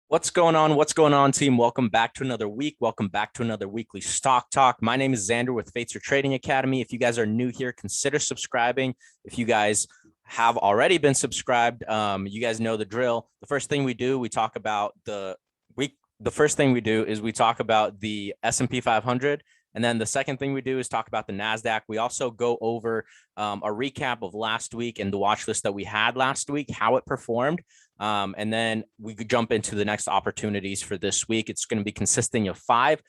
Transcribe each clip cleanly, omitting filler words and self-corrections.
What's going on? What's going on, team? Welcome back to another week. Welcome back to another weekly Stock Talk. My name is Xander with Pltr Trading Academy. If you guys are new here, consider subscribing. If you guys have already been subscribed, you guys know the drill. The first thing we do, we talk about the week. The first thing we do is we talk about the S&P 500. And then the second thing we do is talk about the Nasdaq. We also go over a recap of last week and the watch list that we had last week, how it performed. And then we could jump into the next opportunities for this week. It's going to be consisting of 5.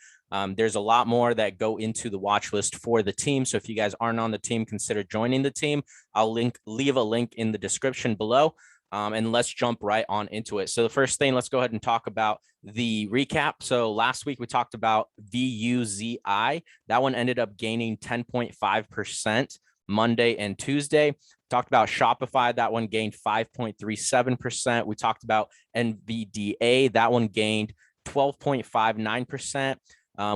There's a lot more that go into the watch list for the team. So if you guys aren't on the team, consider joining the team. I'll leave a link in the description below. And let's jump right on into it. So the first thing, let's go ahead and talk about the recap. So last week we talked about VUZI. That one ended up gaining 10.5% Monday and Tuesday. Talked about Shopify. That one gained 5.37%. We talked about NVDA. That one gained 12.59%.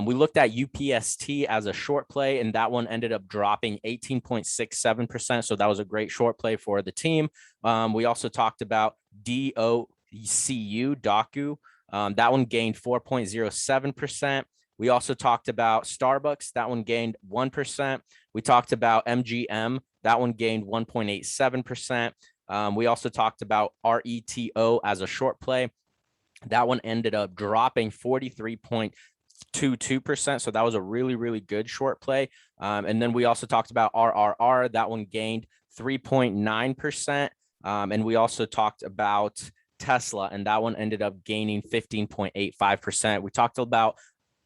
We looked at UPST as a short play, and that one ended up dropping 18.67%. So that was a great short play for the team. We also talked about DOCU, DOCU. That one gained 4.07%. We also talked about Starbucks. That one gained 1%. We talked about MGM. That one gained 1.87%. We also talked about RETO as a short play. That one ended up dropping 43.22%. So that was a really, really good short play. And then we also talked about RRR. That one gained 3.9%. And we also talked about Tesla, and that one ended up gaining 15.85%. We talked about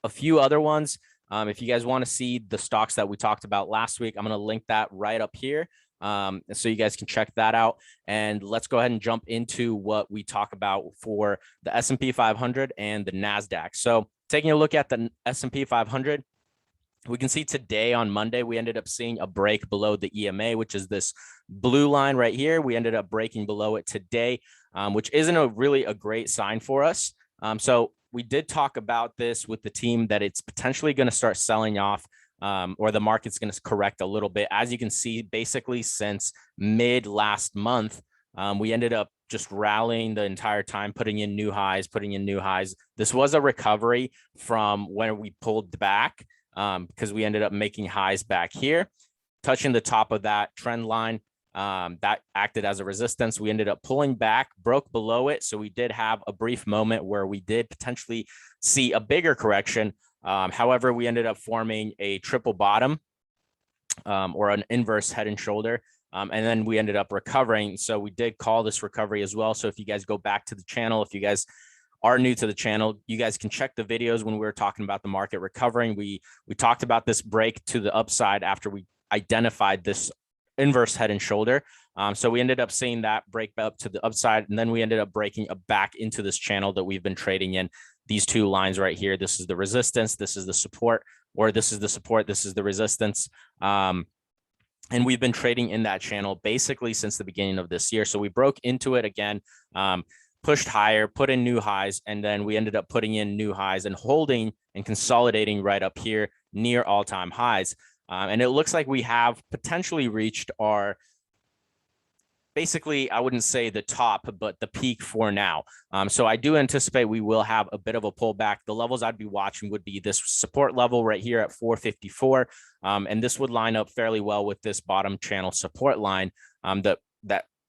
a few other ones. If you guys want to see the stocks that we talked about last week, I'm going to link that right up here. So you guys can check that out. And let's go ahead and jump into what we talk about for the S&P 500 and the Nasdaq. So taking a look at the S&P 500, we can see today on Monday, we ended up seeing a break below the EMA, which is this blue line right here. We ended up breaking below it today, which isn't really a great sign for us. So we did talk about this with the team that it's potentially going to start selling off, or the market's going to correct a little bit. As you can see, basically since mid last month, we ended up just rallying the entire time, putting in new highs. This was a recovery from when we pulled back, because we ended up making highs back here, touching the top of that trend line. That acted as a resistance. We ended up pulling back, broke below it. So we did have a brief moment where we did potentially see a bigger correction. However, we ended up forming a triple bottom, or an inverse head and shoulder. And then we ended up recovering. So we did call this recovery as well. So if you guys go back to the channel, if you guys are new to the channel, you guys can check the videos when we were talking about the market recovering. We talked about this break to the upside after we identified this inverse head and shoulder. So we ended up seeing that break up to the upside, and then we ended up breaking back into this channel that we've been trading in. These two lines right here, this is the resistance, this is the support, or this is the support, this is the resistance. And we've been trading in that channel basically since the beginning of this year. So we broke into it again, pushed higher, put in new highs, and then we ended up putting in new highs and holding and consolidating right up here near all-time highs. And it looks like we have potentially reached our, basically, I wouldn't say the top, but the peak for now. So I do anticipate we will have a bit of a pullback. The levels I'd be watching would be this support level right here at 454. And this would line up fairly well with this bottom channel support line that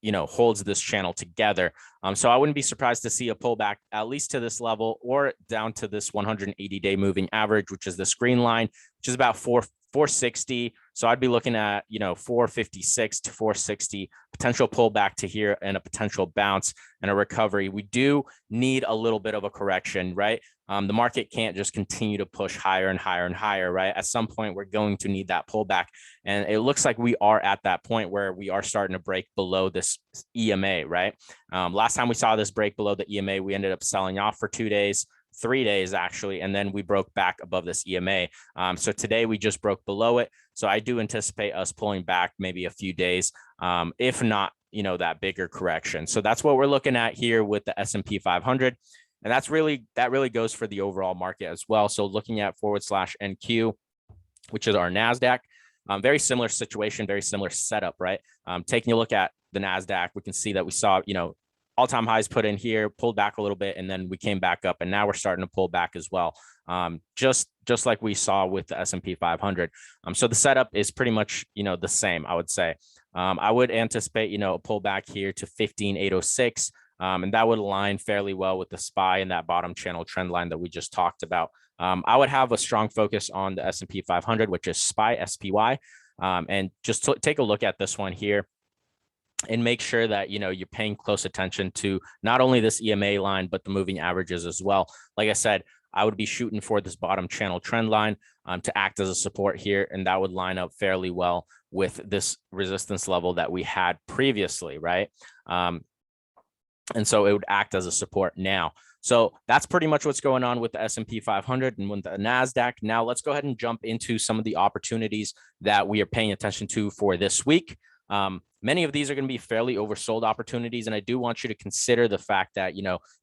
holds this channel together. So I wouldn't be surprised to see a pullback at least to this level or down to this 180-day moving average, which is the green line, which is about 460. So I'd be looking at, 456 to 460, potential pullback to here and a potential bounce and a recovery. We do need a little bit of a correction, right? The market can't just continue to push higher and higher and higher, right? At some point, we're going to need that pullback. And it looks like we are at that point where we are starting to break below this EMA, right? Last time we saw this break below the EMA, we ended up selling off for 2 days. 3 days actually, and then we broke back above this EMA. So today we just broke below it. So I do anticipate us pulling back maybe a few days, if not, that bigger correction. So that's what we're looking at here with the S&P 500. And that really goes for the overall market as well. So looking at /NQ, which is our Nasdaq, very similar situation, very similar setup, right? Taking a look at the Nasdaq, we can see that we saw, all-time highs put in here, pulled back a little bit, and then we came back up, and now we're starting to pull back as well. Just like we saw with the S&P 500. So the setup is pretty much, the same, I would say. I would anticipate, a pullback here to 15,806. And that would align fairly well with the SPY and that bottom channel trend line that we just talked about. I would have a strong focus on the S&P 500, which is SPY, SPY. And just take a look at this one here and make sure that, you're paying close attention to not only this EMA line, but the moving averages as well. Like I said, I would be shooting for this bottom channel trend line to act as a support here. And that would line up fairly well with this resistance level that we had previously, right? And so it would act as a support now. So that's pretty much what's going on with the S&P 500 and with the Nasdaq. Now let's go ahead and jump into some of the opportunities that we are paying attention to for this week. Many of these are going to be fairly oversold opportunities. And I do want you to consider the fact that,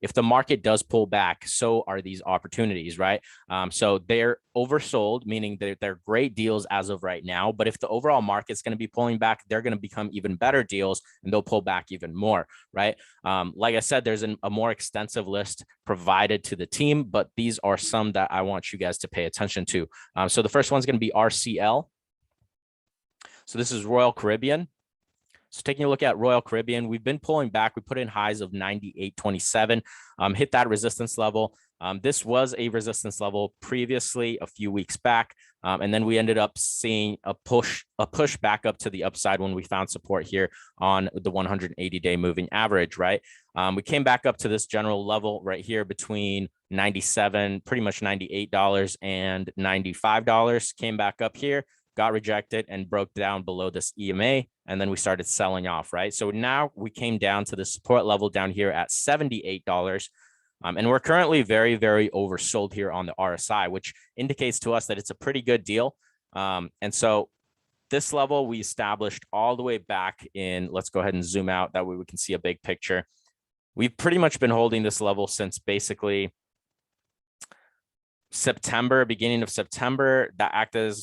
if the market does pull back, so are these opportunities, right? So they're oversold, meaning they're great deals as of right now. But if the overall market's going to be pulling back, they're going to become even better deals and they'll pull back even more, right? Like I said, there's a more extensive list provided to the team, but these are some that I want you guys to pay attention to. So the first one's going to be RCL. So this is Royal Caribbean. So taking a look at Royal Caribbean, we've been pulling back. We put in highs of 98.27, hit that resistance level. This was a resistance level previously a few weeks back. And then we ended up seeing a push back up to the upside when we found support here on the 180-day moving average, right? We came back up to this general level right here between 97, pretty much $98 and $95, came back up here, got rejected and broke down below this EMA. And then we started selling off, right? So now we came down to the support level down here at $78. And we're currently very, very oversold here on the RSI, which indicates to us that it's a pretty good deal. And so this level we established all the way back in, let's go ahead and zoom out. That way we can see a big picture. We've pretty much been holding this level since basically September, beginning of September. That acted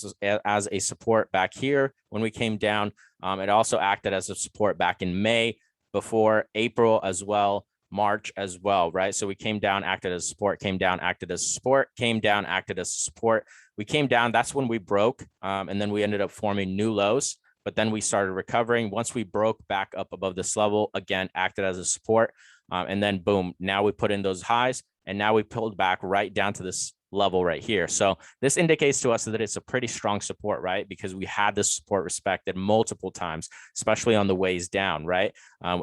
as a support back here when we came down. It also acted as a support back in May, before April as well, March as well, right? So we came down, acted as support, came down, acted as support, came down, acted as support. We came down, that's when we broke, and then we ended up forming new lows, but then we started recovering. Once we broke back up above this level, again, acted as a support, and then boom, now we put in those highs, and now we pulled back right down to this level right here. So this indicates to us that it's a pretty strong support, right? Because we had this support respected multiple times, especially on the ways down, right?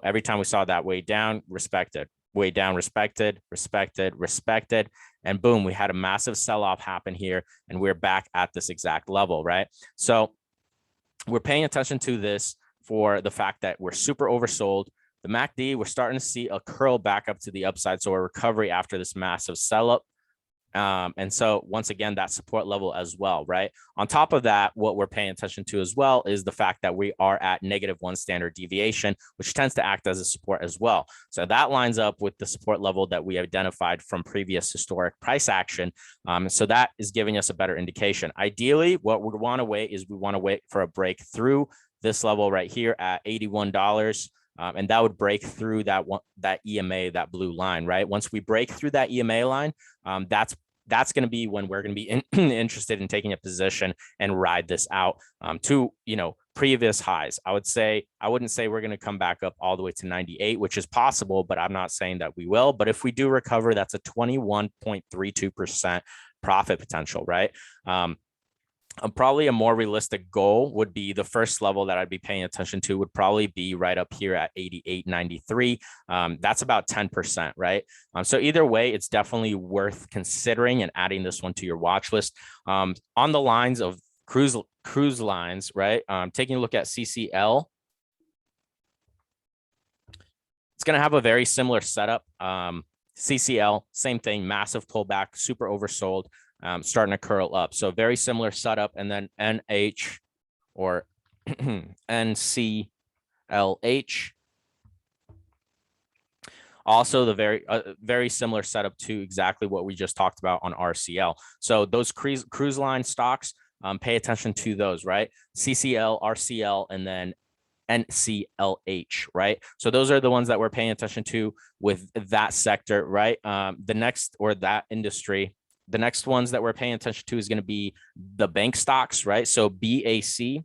Every time we saw that way down, respected, way down, respected, respected, respected, and boom, we had a massive sell-off happen here, and we're back at this exact level, right? So we're paying attention to this for the fact that we're super oversold. The MACD, we're starting to see a curl back up to the upside, so a recovery after this massive sell-up. And so once again, that support level as well, right? On top of that, what we're paying attention to as well is the fact that we are at -1 standard deviation, which tends to act as a support as well. So that lines up with the support level that we identified from previous historic price action. So that is giving us a better indication. Ideally, what we want to wait is we want to wait for a break through this level right here at $81. And that would break through that EMA, that blue line, right? Once we break through that EMA line, that's going to be when we're going to be interested in taking a position and ride this out to, previous highs. I wouldn't say we're going to come back up all the way to 98, which is possible, but I'm not saying that we will. But if we do recover, that's a 21.32% profit potential, right? Probably a more realistic goal would be the first level that I'd be paying attention to would probably be right up here at 88.93. That's about 10%, right? So either way, it's definitely worth considering and adding this one to your watch list. On the lines of cruise lines, right? Taking a look at CCL, it's going to have a very similar setup. CCL, same thing, massive pullback, super oversold. Starting to curl up. So very similar setup. And then NH or NCLH. Also the very similar setup to exactly what we just talked about on RCL. So those cruise line stocks, pay attention to those, right? CCL, RCL, and then NCLH, right? So those are the ones that we're paying attention to with that sector, right? The next, or that industry, the next ones that we're paying attention to is going to be the bank stocks, right? So BAC.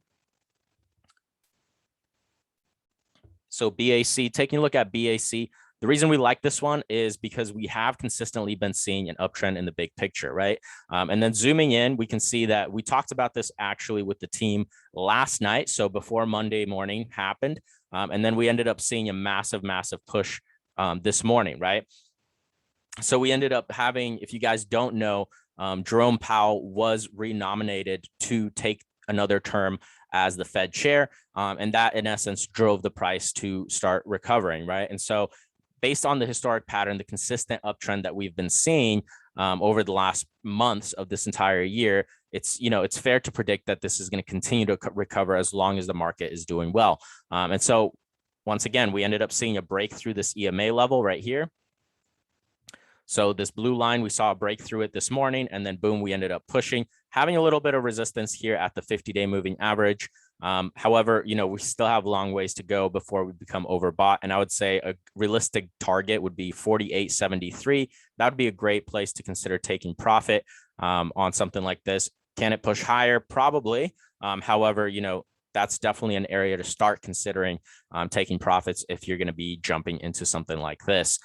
So BAC, taking a look at BAC, the reason we like this one is because we have consistently been seeing an uptrend in the big picture, right? And then zooming in, we can see that we talked about this actually with the team last night. So before Monday morning happened. And then we ended up seeing a massive, massive push this morning, right? So we ended up having, if you guys don't know, Jerome Powell was renominated to take another term as the Fed chair. And that in essence drove the price to start recovering, right? And so based on the historic pattern, the consistent uptrend that we've been seeing over the last months of this entire year, it's fair to predict that this is going to continue to recover as long as the market is doing well. And so once again, we ended up seeing a break through this EMA level right here. So this blue line, we saw a break through it this morning, and then boom, we ended up pushing, having a little bit of resistance here at the 50-day moving average. However, we still have long ways to go before we become overbought. And I would say a realistic target would be 48.73. That would be a great place to consider taking profit on something like this. Can it push higher? Probably. However, that's definitely an area to start considering taking profits if you're going to be jumping into something like this.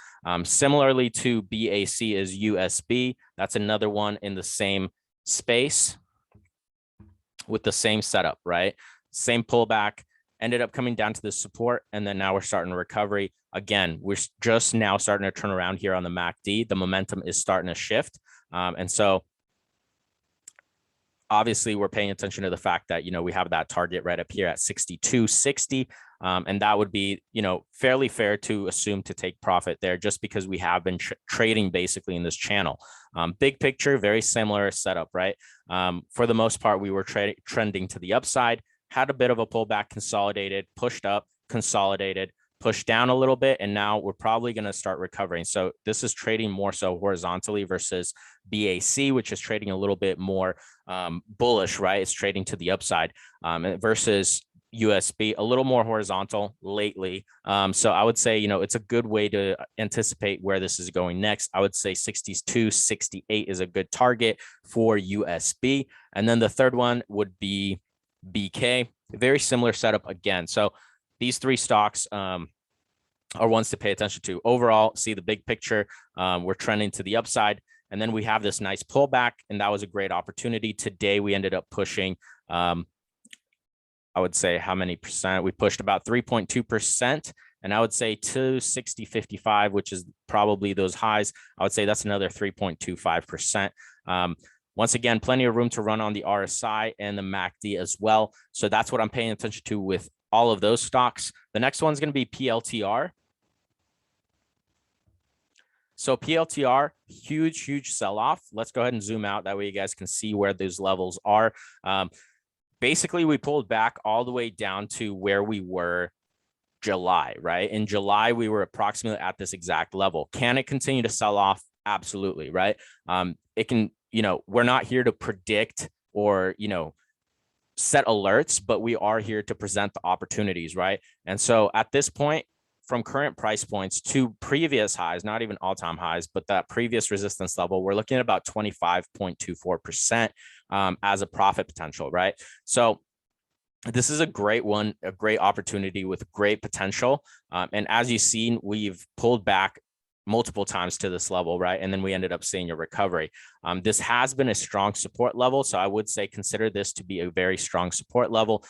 Similarly to BAC is USB. That's another one in the same space with the same setup, right? Same pullback, ended up coming down to the support, and then now we're starting a recovery. Again, we're just now starting to turn around here on the MACD. The momentum is starting to shift. And so obviously we're paying attention to the fact that, we have that target right up here at 62.60. And that would be, fairly fair to assume to take profit there just because we have been trading basically in this channel. Big picture, very similar setup, right? For the most part, we were trending to the upside, had a bit of a pullback, consolidated, pushed up, consolidated, pushed down a little bit, and now we're probably going to start recovering. So this is trading more so horizontally versus BAC, which is trading a little bit more bullish, right? It's trading to the upside versus USB, a little more horizontal lately. So I would say, it's a good way to anticipate where this is going next. I would say 62, 68 is a good target for USB. And then the third one would be BK, very similar setup again. So these three stocks are ones to pay attention to. Overall, see the big picture. We're trending to the upside. And then we have this nice pullback, and that was a great opportunity. Today, we ended up pushing, I would say how many percent? We pushed about 3.2%. And I would say 260.55, which is probably those highs. I would say that's another 3.25%. Once again, plenty of room to run on the RSI and the MACD as well. So that's what I'm paying attention to with all of those stocks. The next one's going to be PLTR. So PLTR, huge sell-off. Let's go ahead and zoom out. That way you guys can see where those levels are. Basically, we pulled back all the way down to where we were July, right? In July, we were approximately at this exact level. Can it continue to sell off? Absolutely, right? It can, we're not here to predict or, set alerts, but we are here to present the opportunities, right? And so at this point, from current price points to previous highs, not even all-time highs, but that previous resistance level, we're looking at about 25.24% as a profit potential, right? So this is a great one, a great opportunity with great potential. And as you've seen, we've pulled back multiple times to this level, right? And then we ended up seeing a recovery. This has been a strong support level. So I would say consider this to be a very strong support level.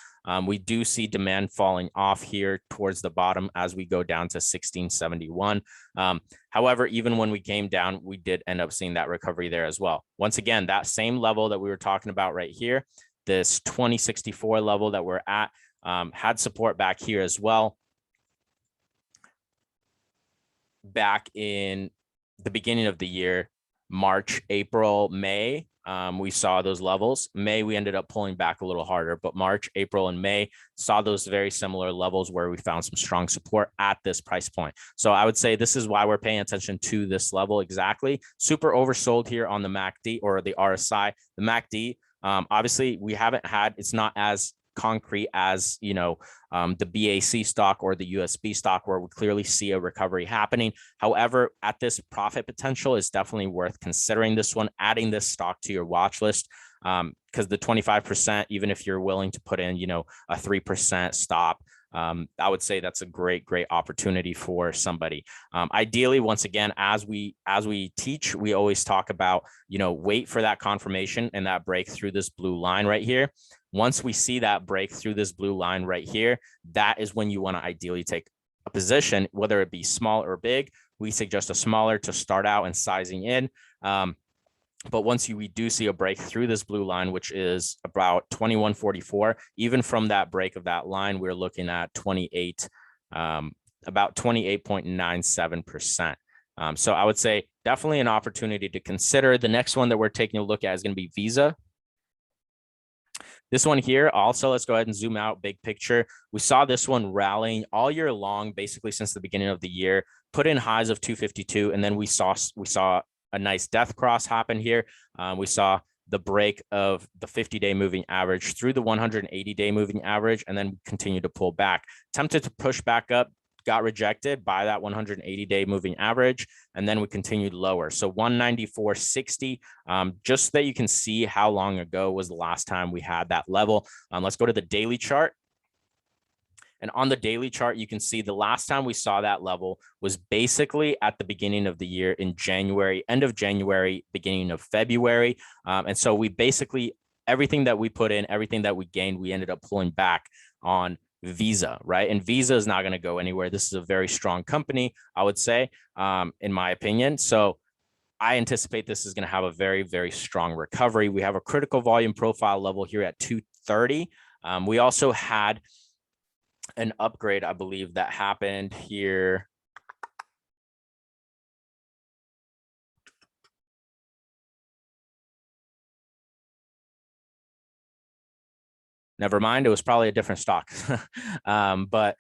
We do see demand falling off here towards the bottom as we go down to 1671. However, even when we came down, we did end up seeing that recovery there as well. Once again, that same level that we were talking about right here, this 2064 level that we're at, had support back here as well. Back in the beginning of the year, March, April, May, we saw those levels. May, we ended up pulling back a little harder, but March, April, and May saw those very similar levels where we found some strong support at this price point. So I would say this is why we're paying attention to this level exactly. Super oversold here on the MACD or the RSI. The MACD, obviously, we haven't had, it's not as concrete as, you know, the BAC stock or the USB stock, where we clearly see a recovery happening. However, at this profit potential, it's definitely worth considering this one, adding this stock to your watch list, because the 25%, even if you're willing to put in, you know, a 3% stop, I would say that's a great opportunity for somebody. Ideally, once again, as we teach, we always talk about, you know, wait for that confirmation and that break through this blue line right here. Once we see that break through this blue line right here, that is when you want to ideally take a position, whether it be small or big. We suggest a smaller to start out and sizing in. But once we do see a break through this blue line, which is about 21.44, even from that break of that line, we're looking at 28, about 28.97%. So I would say definitely an opportunity to consider. The next one that we're taking a look at is going to be Visa. This one here also, let's go ahead and zoom out, big picture. We saw this one rallying all year long, basically since the beginning of the year, put in highs of 252, and then we saw a nice death cross happen here. We saw the break of the 50-day moving average through the 180-day moving average, and then continue to pull back. Tempted to push back up, got rejected by that 180-day moving average, and then we continued lower. So 194.60, just so that you can see how long ago was the last time we had that level. Let's go to the daily chart. And on the daily chart, you can see the last time we saw that level was basically at the beginning of the year in January, end of January, beginning of February. And so we basically, everything that we put in, everything that we gained, we ended up pulling back on Visa, right? And Visa is not going to go anywhere. This is a very strong company, I would say, in my opinion. So I anticipate this is going to have a very strong recovery. We have a critical volume profile level here at 230. We also had an upgrade, I believe, that happened here. Never mind, it was probably a different stock. But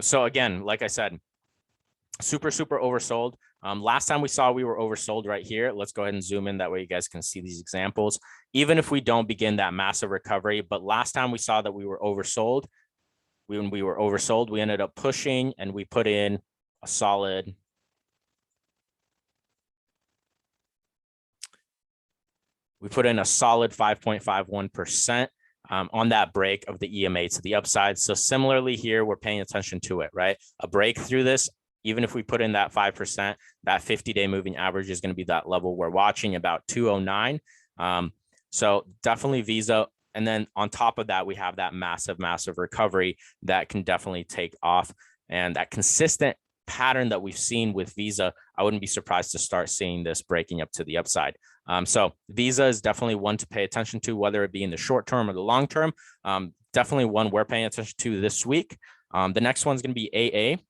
so again, like I said, super oversold. Last time we saw we were oversold right here. Let's go ahead and zoom in. That way you guys can see these examples. Even if we don't begin that massive recovery, but last time we saw that we were oversold, when we were oversold, we ended up pushing and we put in a solid, we put in a solid 5.51% on that break of the EMA to the upside. So similarly here, we're paying attention to it, right? A break through this, even if we put in that 5%, that 50-day moving average is going to be that level we're watching, about 209. So definitely Visa. And then on top of that, we have that massive recovery that can definitely take off. And that consistent pattern that we've seen with Visa, I wouldn't be surprised to start seeing this breaking up to the upside. So Visa is definitely one to pay attention to, whether it be in the short term or the long term. Definitely one we're paying attention to this week. The next one's going to be AA.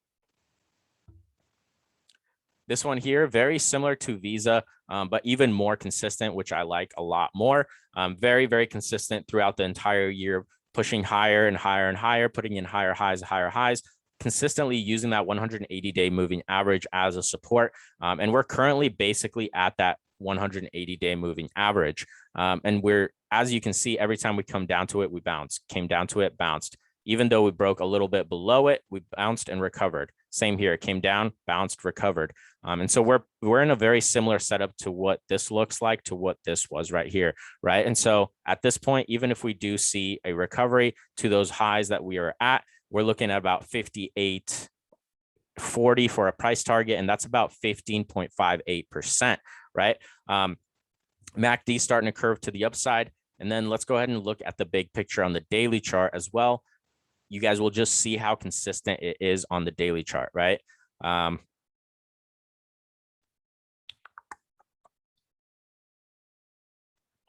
This one here, very similar to Visa, but even more consistent, which I like a lot more. Very consistent throughout the entire year, pushing higher and higher, putting in higher highs, consistently using that 180-day moving average as a support. And we're currently basically at that 180-day moving average. And we're, as you can see, every time we come down to it, we bounce, came down to it, bounced. Even though we broke a little bit below it, we bounced and recovered. Same here, it came down, bounced, recovered. And so we're in a very similar setup to what this looks like, to what this was right here, right? And so at this point, even if we do see a recovery to those highs that we are at, we're looking at about 58.40 for a price target, and that's about 15.58%, right? MACD starting to curve to the upside. And then let's go ahead and look at the big picture on the daily chart as well. You guys will just see how consistent it is on the daily chart, right?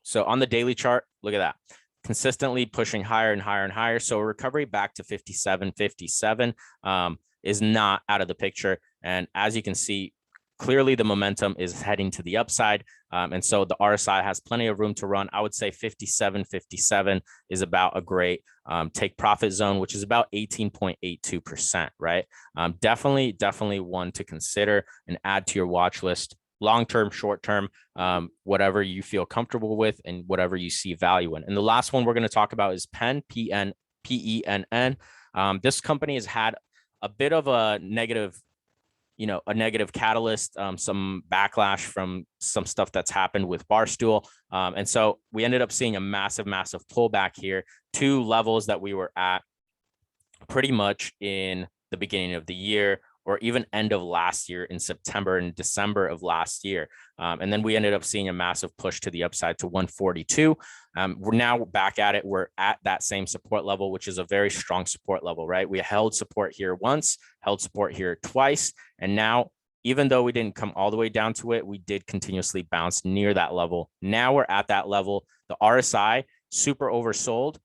So on the daily chart, look at that. Consistently pushing higher and higher. So a recovery back to 57 is not out of the picture. And as you can see, clearly the momentum is heading to the upside. And so the RSI has plenty of room to run. I would say 57 is about a great take profit zone, which is about 18.82%, right? Definitely one to consider and add to your watch list long-term, short-term, whatever you feel comfortable with and whatever you see value in. And the last one we're going to talk about is PENN, PENN. This company has had a bit of a negative, a negative catalyst, some backlash from some stuff that's happened with Barstool. And so we ended up seeing a massive pullback here to levels that we were at pretty much in the beginning of the year, or even end of last year in September and December of last year. And then we ended up seeing a massive push to the upside to 142. We're now back at it. We're at that same support level, which is a very strong support level, right? We held support here once, held support here twice. And now, even though we didn't come all the way down to it, we did continuously bounce near that level. Now we're at that level. The RSI, super oversold.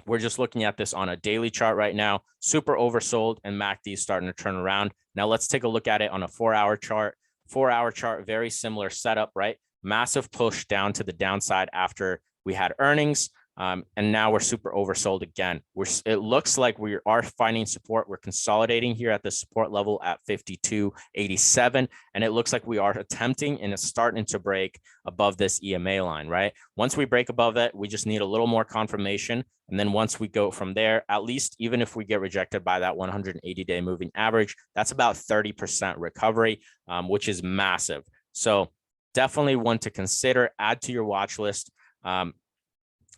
We're just looking at this on a daily chart right now, super oversold, and MACD is starting to turn around. Now let's take a look at it on a 4-hour chart. 4-hour chart, very similar setup, right? Massive push down to the downside after we had earnings. And now we're super oversold again. It looks like we are finding support. We're consolidating here at the support level at 52.87. And it looks like we are attempting and it's starting to break above this EMA line, right? Once we break above it, we just need a little more confirmation. And then once we go from there, at least even if we get rejected by that 180-day moving average, that's about 30% recovery, which is massive. So definitely one to consider, add to your watch list.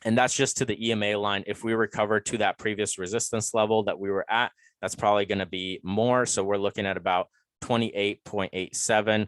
And that's just to the EMA line. If we recover to that previous resistance level that we were at, that's probably going to be more. So we're looking at about 28.87,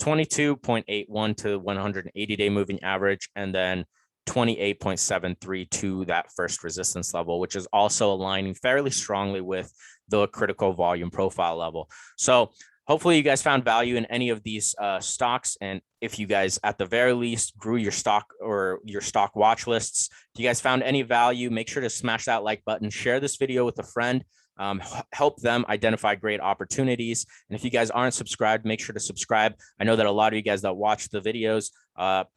22.81 to 180-day moving average, and then 28.73 to that first resistance level, which is also aligning fairly strongly with the critical volume profile level. So hopefully you guys found value in any of these stocks. And if you guys, at the very least, grew your stock or your stock watch lists, if you guys found any value, make sure to smash that like button, share this video with a friend, help them identify great opportunities. And if you guys aren't subscribed, make sure to subscribe. I know that a lot of you guys that watch the videos,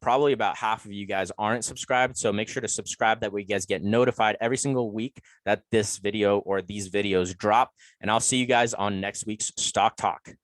probably about half of you guys aren't subscribed. So make sure to subscribe. That way you guys get notified every single week that this video or these videos drop. And I'll see you guys on next week's Stock Talk.